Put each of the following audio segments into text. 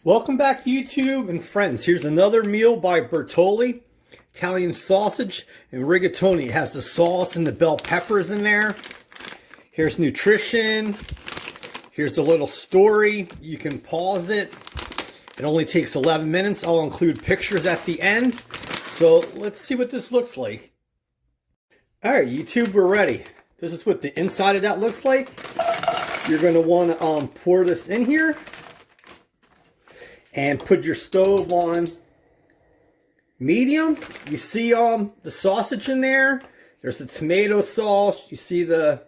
Welcome back, YouTube and friends. Here's another meal by Bertolli. Italian sausage and rigatoni. It has the sauce and the bell peppers in there. Here's nutrition. Here's a little story. You can pause it. It only takes 11 minutes. I'll include pictures at the end. So let's see what this looks like. All right, YouTube, we're ready. This is what the inside of that looks like. You're going to want to pour this in here. And put your stove on medium. You see the sausage in there. There's the tomato sauce. You see the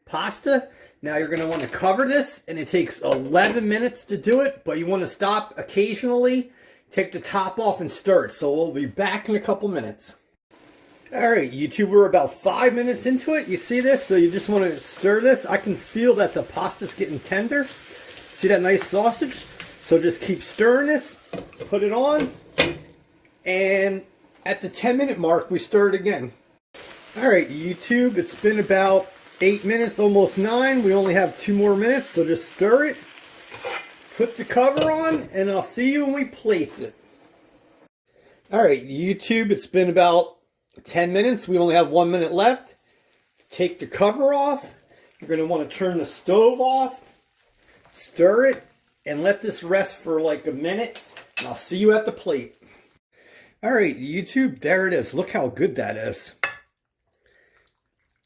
pasta. Now you're going to want to cover this, and it takes 11 minutes to do it, but you want to stop occasionally, take the top off and stir it. So we'll be back in a couple minutes. Alright, YouTube, we're about 5 minutes into it. You see this? So you just want to stir this. I can feel that the pasta's getting tender. See that nice sausage? So just keep stirring this, put it on, and at the 10-minute mark, we stir it again. All right, YouTube, it's been about 8 minutes, almost 9. We only have 2 more minutes, so just stir it, put the cover on, and I'll see you when we plate it. All right, YouTube, it's been about 10 minutes. We only have 1 minute left. Take the cover off. You're going to want to turn the stove off, stir it, and let this rest for like a minute, and I'll see you at the plate. Alright, YouTube, there it is. Look how good that is.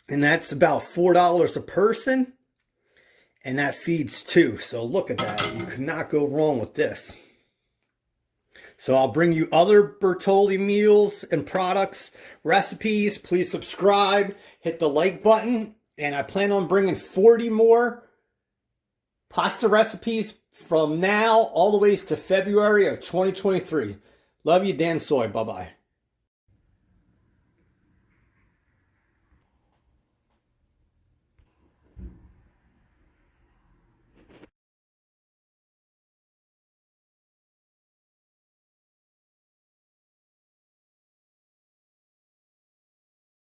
And that's about $4 a person, and that feeds 2. So look at that. You could not go wrong with this. So I'll bring you other Bertolli meals and products, recipes. Please subscribe, hit the like button, and I plan on bringing 40 more pasta recipes from now all the way to February of 2023. Love you, Dan Soy. Bye-bye.